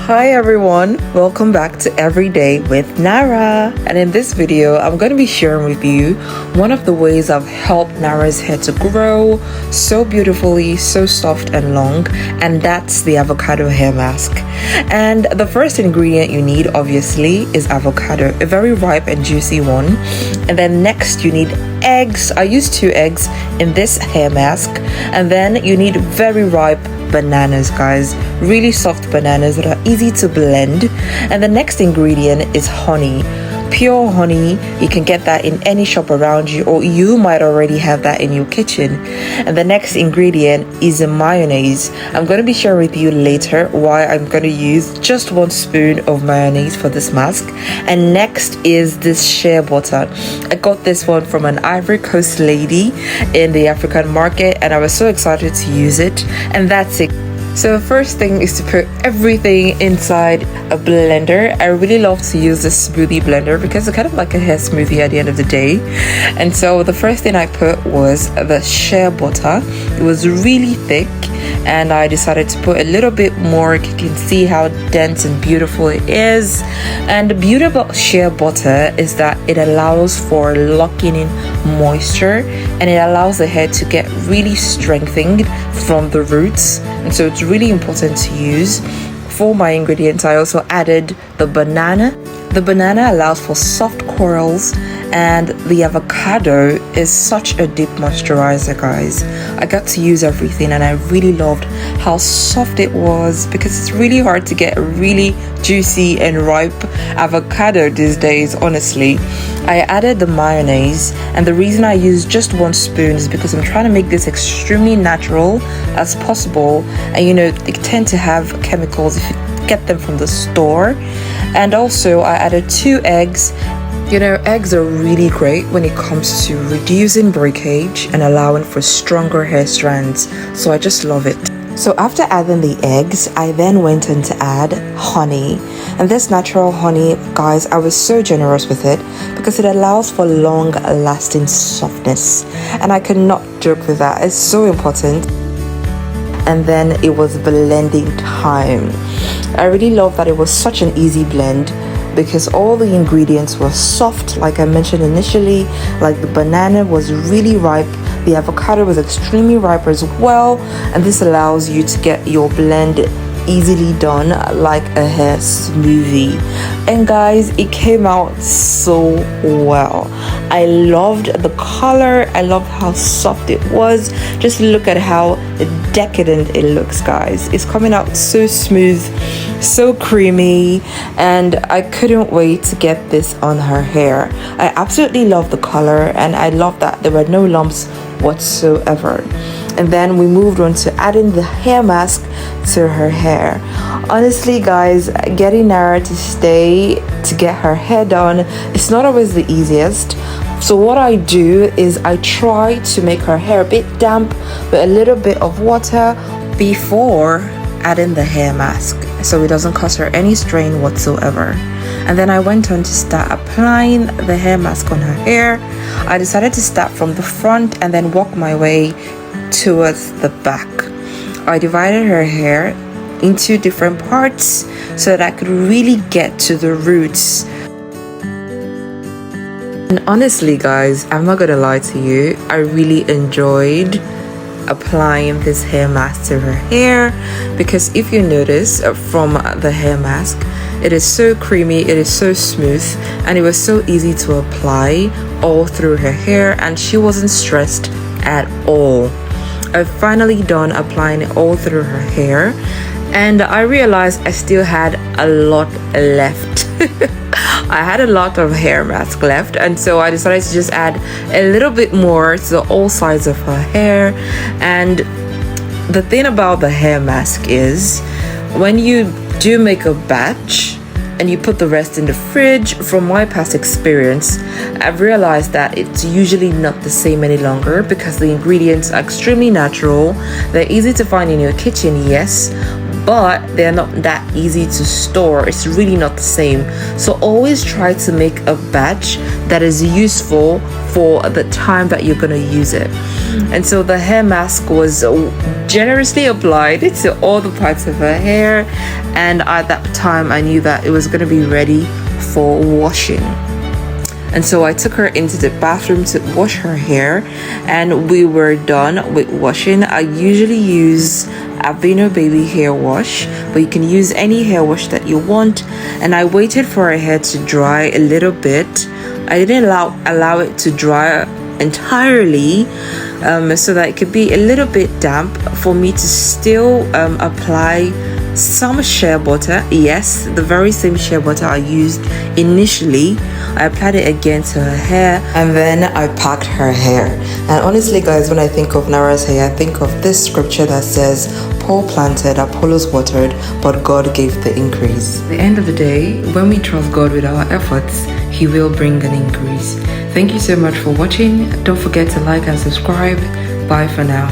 Hi everyone, welcome back to Everyday with Nara. And in this video, I'm going to be sharing with you one of the ways I've helped Nara's hair to grow so beautifully, so soft and long, and that's the avocado hair mask. And the first ingredient you need obviously is avocado, a very ripe and juicy one. And then next you need eggs. I use 2 eggs in this hair mask. And then you need very ripe bananas, guys, really soft bananas that are easy to blend. And the next ingredient is honey, pure honey. You can get that in any shop around you, or you might already have that in your kitchen. And the next ingredient is a mayonnaise. I'm going to be sharing with you later why I'm going to use just 1 spoon of mayonnaise for this mask. And next is this shea butter. I got this one from an Ivory Coast lady in the African market, and I was so excited to use it. And that's it. So the first thing is to put everything inside a blender. I really love to use this smoothie blender because it's kind of like a hair smoothie at the end of the day. And so the first thing I put was the shea butter. It was really thick, and I decided to put a little bit more. You can see how dense and beautiful it is. And the beauty about shea butter is that it allows for locking in moisture, and it allows the hair to get really strengthened from the roots. And so it's really important to use. For my ingredients, I also added the banana. The banana allows for soft curls, and the avocado is such a deep moisturizer, guys. I got to use everything, and I really loved how soft it was because it's really hard to get a really juicy and ripe avocado these days, honestly. I added the mayonnaise, and the reason I used just 1 spoon is because I'm trying to make this extremely natural as possible. And you know, they tend to have chemicals if you get them from the store. And also I added 2 eggs. You know, eggs are really great when it comes to reducing breakage and allowing for stronger hair strands. So I just love it. So after adding the eggs, I then went on to add honey. And this natural honey, guys, I was so generous with it because it allows for long lasting softness. And I cannot joke with that. It's so important. And then it was blending time. I really love that it was such an easy blend because all the ingredients were soft, like I mentioned initially. Like the banana was really ripe, the avocado was extremely ripe as well, and this allows you to get your blend easily done like a hair smoothie. And guys, it came out so well. I loved the color, I loved how soft it was. Just look at how decadent it looks, guys. It's coming out so smooth, so creamy, and I couldn't wait to get this on her hair. I absolutely love the color, and I love that there were no lumps whatsoever. And then we moved on to adding the hair mask to her hair. Honestly, guys, getting Nara to stay to get her hair done, it's not always the easiest. So what I do is I try to make her hair a bit damp with a little bit of water before adding the hair mask, so it doesn't cause her any strain whatsoever. And then I went on to start applying the hair mask on her hair. I decided to start from the front and then walk my way towards the back. I divided her hair into different parts so that I could really get to the roots. And honestly, guys, I'm not gonna lie to you, I really enjoyed applying this hair mask to her hair because if you notice from the hair mask, it is so creamy, it is so smooth, and it was so easy to apply all through her hair, and she wasn't stressed at all. I've finally done applying it all through her hair, and I realized I still had a lot left. I had a lot of hair mask left, and so I decided to just add a little bit more to all sides of her hair. And the thing about the hair mask is when you do make a batch and you put the rest in the fridge, from my past experience, I've realized that it's usually not the same any longer because the ingredients are extremely natural. They're easy to find in your kitchen, yes, but they're not that easy to store. It's really not the same. So always try to make a batch that is useful for the time that you're gonna use it. And so the hair mask was generously applied to all the parts of her hair, and at that time I knew that it was going to be ready for washing. And so I took her into the bathroom to wash her hair, and we were done with washing. I usually use Aveeno baby hair wash, but you can use any hair wash that you want. And I waited for her hair to dry a little bit. I didn't allow it to dry entirely, so that it could be a little bit damp for me to still apply some shea butter. Yes, the very same shea butter I used initially. I applied it again to her hair, and then I packed her hair. And honestly guys, when I think of Nara's hair, I think of this scripture that says, Paul planted, Apollos watered, but God gave the increase. At the end of the day, when we trust God with our efforts, He will bring an increase. Thank you so much for watching. Don't forget to like and subscribe. Bye for now.